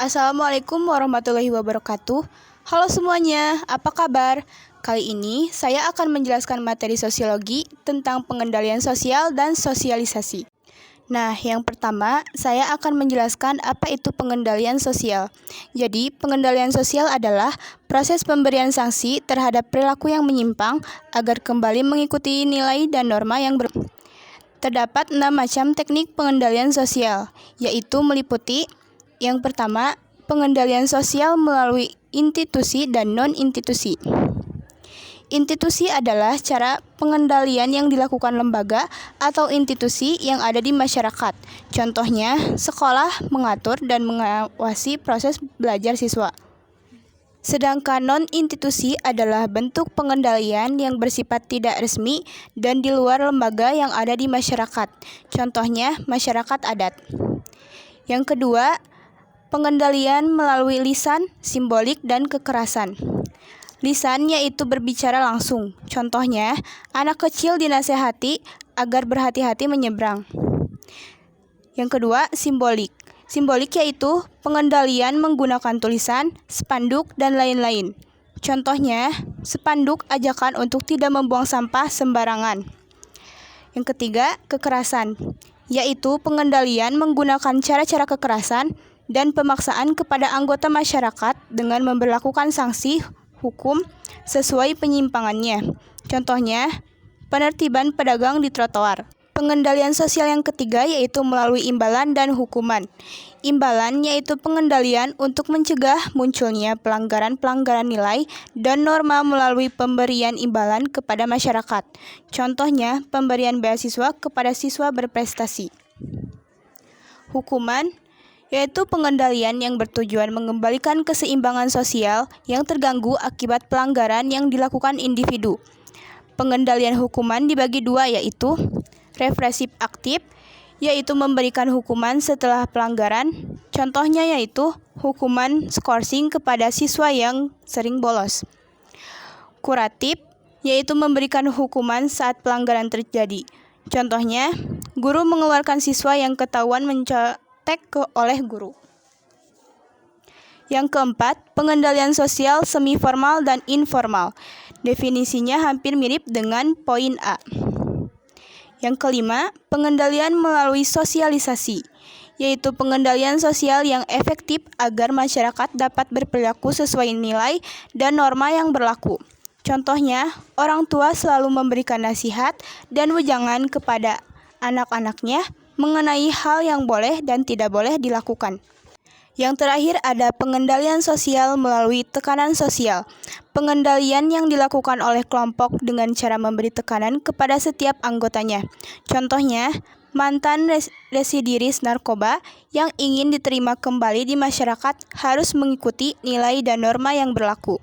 Assalamualaikum warahmatullahi wabarakatuh. Halo semuanya, apa kabar? Kali ini saya akan menjelaskan materi sosiologi tentang pengendalian sosial dan sosialisasi. Nah, yang pertama, saya akan menjelaskan apa itu pengendalian sosial. Jadi, pengendalian sosial adalah proses pemberian sanksi terhadap perilaku yang menyimpang agar kembali mengikuti nilai dan norma yang Terdapat 6 macam teknik pengendalian sosial, yaitu meliputi yang pertama, pengendalian sosial melalui institusi dan non-institusi. Institusi adalah cara pengendalian yang dilakukan lembaga atau institusi yang ada di masyarakat. Contohnya, sekolah mengatur dan mengawasi proses belajar siswa. Sedangkan non-institusi adalah bentuk pengendalian yang bersifat tidak resmi dan di luar lembaga yang ada di masyarakat. Contohnya, masyarakat adat. Yang kedua, pengendalian melalui lisan, simbolik, dan kekerasan. Lisan yaitu berbicara langsung. Contohnya, anak kecil dinasehati agar berhati-hati menyeberang. Yang kedua, simbolik. Simbolik yaitu pengendalian menggunakan tulisan, spanduk, dan lain-lain. Contohnya, spanduk ajakan untuk tidak membuang sampah sembarangan. Yang ketiga, kekerasan, yaitu pengendalian menggunakan cara-cara kekerasan dan pemaksaan kepada anggota masyarakat dengan memberlakukan sanksi hukum sesuai penyimpangannya. Contohnya, penertiban pedagang di trotoar. Pengendalian sosial yang ketiga yaitu melalui imbalan dan hukuman. Imbalan yaitu pengendalian untuk mencegah munculnya pelanggaran-pelanggaran nilai dan norma melalui pemberian imbalan kepada masyarakat. Contohnya, pemberian beasiswa kepada siswa berprestasi. Hukuman yaitu pengendalian yang bertujuan mengembalikan keseimbangan sosial yang terganggu akibat pelanggaran yang dilakukan individu. Pengendalian hukuman dibagi dua yaitu represif aktif, yaitu memberikan hukuman setelah pelanggaran. Contohnya yaitu hukuman skorsing kepada siswa yang sering bolos. Kuratif, yaitu memberikan hukuman saat pelanggaran terjadi. Contohnya, guru mengeluarkan siswa yang ketahuan mencontek oleh guru. Yang keempat, pengendalian sosial semi formal dan informal. Definisinya hampir mirip dengan poin A. Yang kelima, pengendalian melalui sosialisasi, yaitu pengendalian sosial yang efektif agar masyarakat dapat berperilaku sesuai nilai dan norma yang berlaku. Contohnya, orang tua selalu memberikan nasihat dan wejangan kepada anak-anaknya mengenai hal yang boleh dan tidak boleh dilakukan. Yang terakhir ada pengendalian sosial melalui tekanan sosial. Pengendalian yang dilakukan oleh kelompok dengan cara memberi tekanan kepada setiap anggotanya. Contohnya, mantan residiris narkoba yang ingin diterima kembali di masyarakat harus mengikuti nilai dan norma yang berlaku.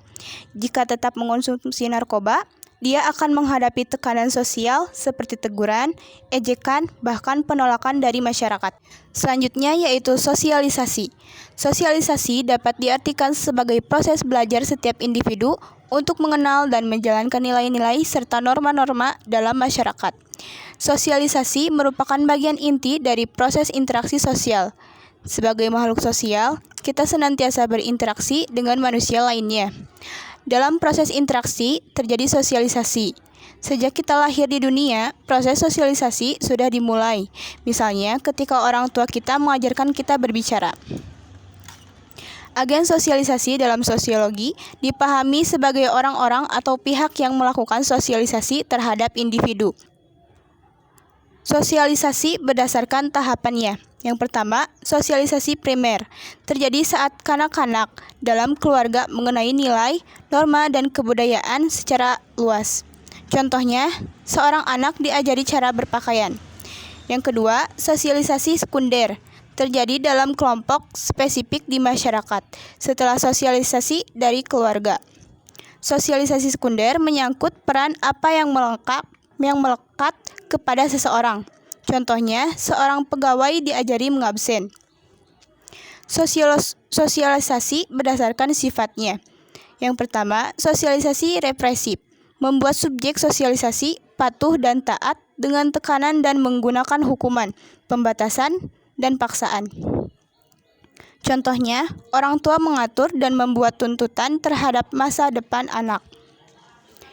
Jika tetap mengonsumsi narkoba, dia akan menghadapi tekanan sosial seperti teguran, ejekan, bahkan penolakan dari masyarakat. Selanjutnya yaitu sosialisasi. Sosialisasi dapat diartikan sebagai proses belajar setiap individu untuk mengenal dan menjalankan nilai-nilai serta norma-norma dalam masyarakat. Sosialisasi merupakan bagian inti dari proses interaksi sosial. Sebagai makhluk sosial, kita senantiasa berinteraksi dengan manusia lainnya. Dalam proses interaksi, terjadi sosialisasi. Sejak kita lahir di dunia, proses sosialisasi sudah dimulai. Misalnya, ketika orang tua kita mengajarkan kita berbicara. Agen sosialisasi dalam sosiologi dipahami sebagai orang-orang atau pihak yang melakukan sosialisasi terhadap individu. Sosialisasi berdasarkan tahapannya. Yang pertama, sosialisasi primer. Terjadi saat kanak-kanak dalam keluarga mengenai nilai, norma, dan kebudayaan secara luas. Contohnya, seorang anak diajari cara berpakaian. Yang kedua, sosialisasi sekunder. Terjadi dalam kelompok spesifik di masyarakat setelah sosialisasi dari keluarga. Sosialisasi sekunder menyangkut peran apa yang melekat kepada seseorang. Contohnya, seorang pegawai diajari mengabsen. Sosialisasi berdasarkan sifatnya. Yang pertama, sosialisasi represif. Membuat subjek sosialisasi patuh dan taat dengan tekanan dan menggunakan hukuman, pembatasan, dan paksaan. Contohnya, orang tua mengatur dan membuat tuntutan terhadap masa depan anak.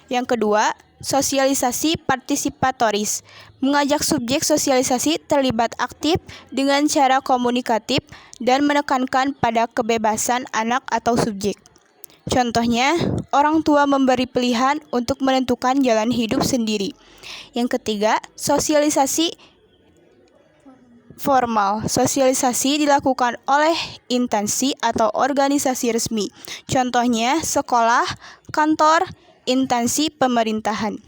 Yang kedua, sosialisasi partisipatoris, mengajak subjek sosialisasi terlibat aktif dengan cara komunikatif dan menekankan pada kebebasan anak atau subjek. Contohnya, orang tua memberi pilihan untuk menentukan jalan hidup sendiri. Yang ketiga, sosialisasi formal. Sosialisasi dilakukan oleh instansi atau organisasi resmi. Contohnya, sekolah, kantor, instansi pemerintahan.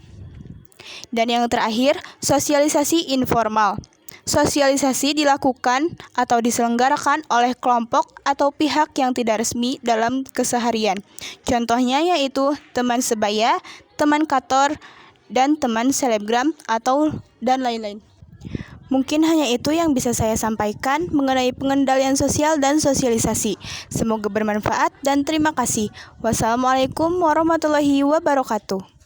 Dan yang terakhir, sosialisasi informal. Sosialisasi dilakukan atau diselenggarakan oleh kelompok atau pihak yang tidak resmi dalam keseharian. Contohnya yaitu teman sebaya, teman kantor, dan teman selebgram dan lain-lain. Mungkin hanya itu yang bisa saya sampaikan mengenai pengendalian sosial dan sosialisasi. Semoga bermanfaat dan terima kasih. Wassalamualaikum warahmatullahi wabarakatuh.